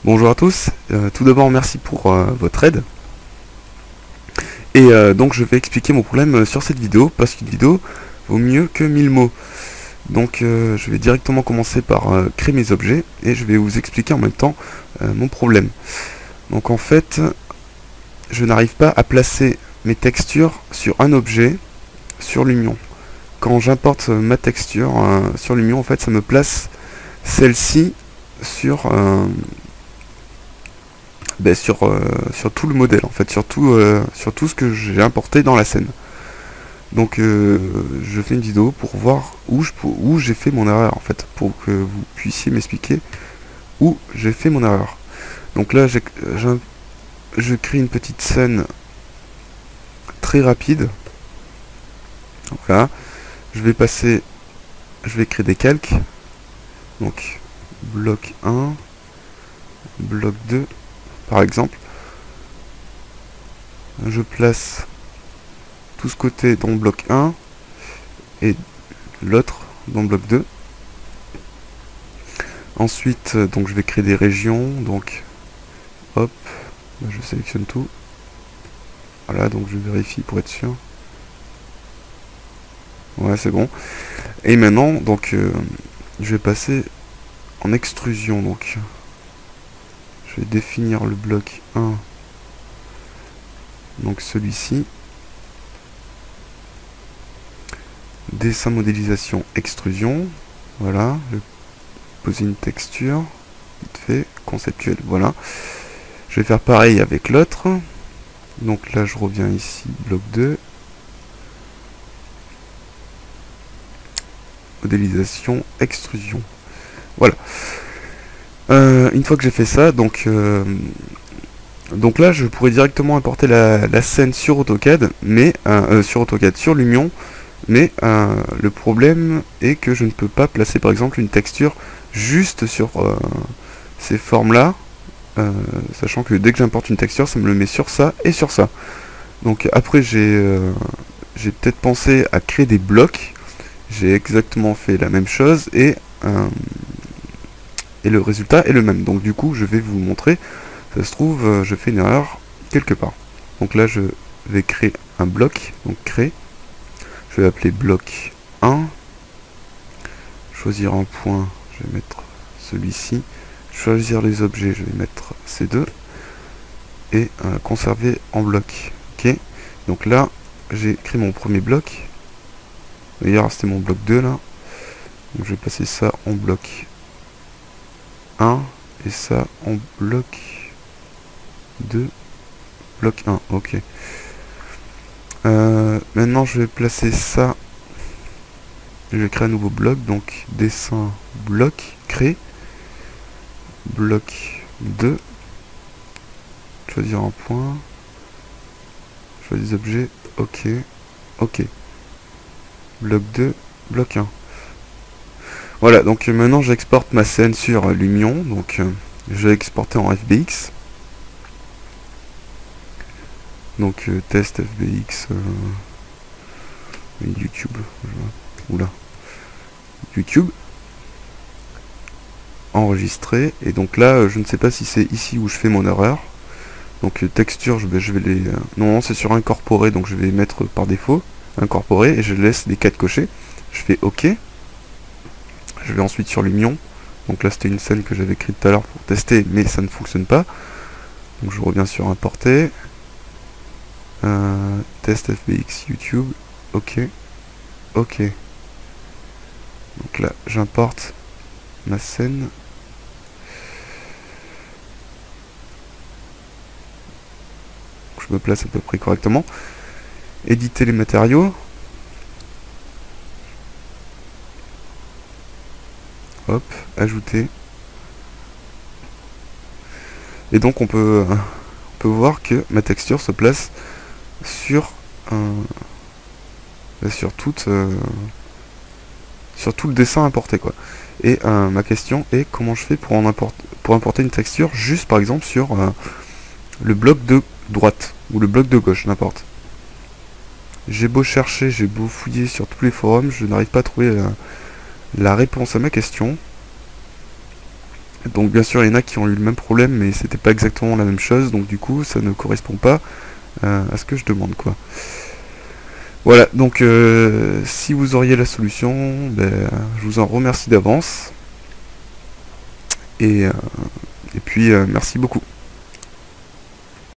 Bonjour à tous, tout d'abord merci pour votre aide. Et donc je vais expliquer mon problème sur cette vidéo, parce qu'une vidéo vaut mieux que 1000 mots. Donc je vais directement commencer par créer mes objets, et je vais vous expliquer en même temps mon problème. Donc en fait, je n'arrive pas à placer mes textures sur un objet, sur l'union. Quand j'importe ma texture sur l'union, en fait ça me place celle-ci sur... sur tout le modèle, en fait, sur tout ce que j'ai importé dans la scène. Donc je fais une vidéo pour voir où j'ai fait mon erreur, en fait, pour que vous puissiez m'expliquer où j'ai fait mon erreur. Donc là, je crée une petite scène très rapide. Voilà. Je vais créer des calques. Donc bloc 1, bloc 2, par exemple. Je place tout ce côté dans le bloc 1 et l'autre dans le bloc 2. Ensuite, donc je vais créer des régions, donc hop, je sélectionne tout. Voilà, donc je vérifie pour être sûr. Ouais, c'est bon. Et maintenant, donc je vais passer en extrusion, donc je vais définir le bloc 1, donc celui-ci. Dessin, modélisation, extrusion. Voilà, je vais poser une texture, vite fait, conceptuelle, voilà. Je vais faire pareil avec l'autre. Donc là, je reviens ici, bloc 2. Modélisation, extrusion. Voilà. Une fois que j'ai fait ça, donc là, je pourrais directement importer la scène sur AutoCAD, mais sur l'Union, mais le problème est que je ne peux pas placer par exemple une texture juste sur ces formes-là, sachant que dès que j'importe une texture, ça me le met sur ça et sur ça. Donc après, j'ai peut-être pensé à créer des blocs. J'ai exactement fait la même chose et le résultat est le même. Donc du coup, je vais vous montrer. Ça se trouve, je fais une erreur quelque part. Donc là, je vais créer un bloc. Donc créer. Je vais appeler bloc 1. Choisir un point. Je vais mettre celui-ci. Choisir les objets. Je vais mettre ces deux. Et conserver en bloc. Ok. Donc là, j'ai créé mon premier bloc. D'ailleurs, c'était mon bloc 2 là. Donc je vais passer ça en bloc 1 et ça en bloc 2, bloc 1, ok. Maintenant je vais placer ça, je vais créer un nouveau bloc, donc dessin, bloc, créer, bloc 2, choisir un point, choisir des objets, ok, ok, bloc 2, bloc 1. Voilà, donc maintenant j'exporte ma scène sur l'Union, donc je vais exporter en FBX. Donc test FBX YouTube. Oula. YouTube. Enregistrer. Et donc là, je ne sais pas si c'est ici où je fais mon erreur. Donc texture, je vais les... non, c'est sur incorporer, donc je vais mettre par défaut incorporer et je laisse les 4 cochés. Je fais OK. Je vais ensuite sur l'union. Donc là, c'était une scène que j'avais écrite tout à l'heure pour tester, mais ça ne fonctionne pas. Donc je reviens sur importer. Test FBX YouTube, ok, ok. Donc là, j'importe ma scène. Je me place à peu près correctement. Éditer les matériaux. Hop, ajouter. Et donc on peut voir que ma texture se place sur sur tout le dessin importé quoi. Et ma question est comment je fais pour importer une texture juste par exemple sur le bloc de droite ou le bloc de gauche, n'importe. J'ai beau chercher, j'ai beau fouiller sur tous les forums, je n'arrive pas à trouver la réponse à ma question. Donc bien sûr il y en a qui ont eu le même problème, mais c'était pas exactement la même chose, donc du coup ça ne correspond pas à ce que je demande, quoi. Voilà, donc si vous auriez la solution, ben, je vous en remercie d'avance. Et puis merci beaucoup.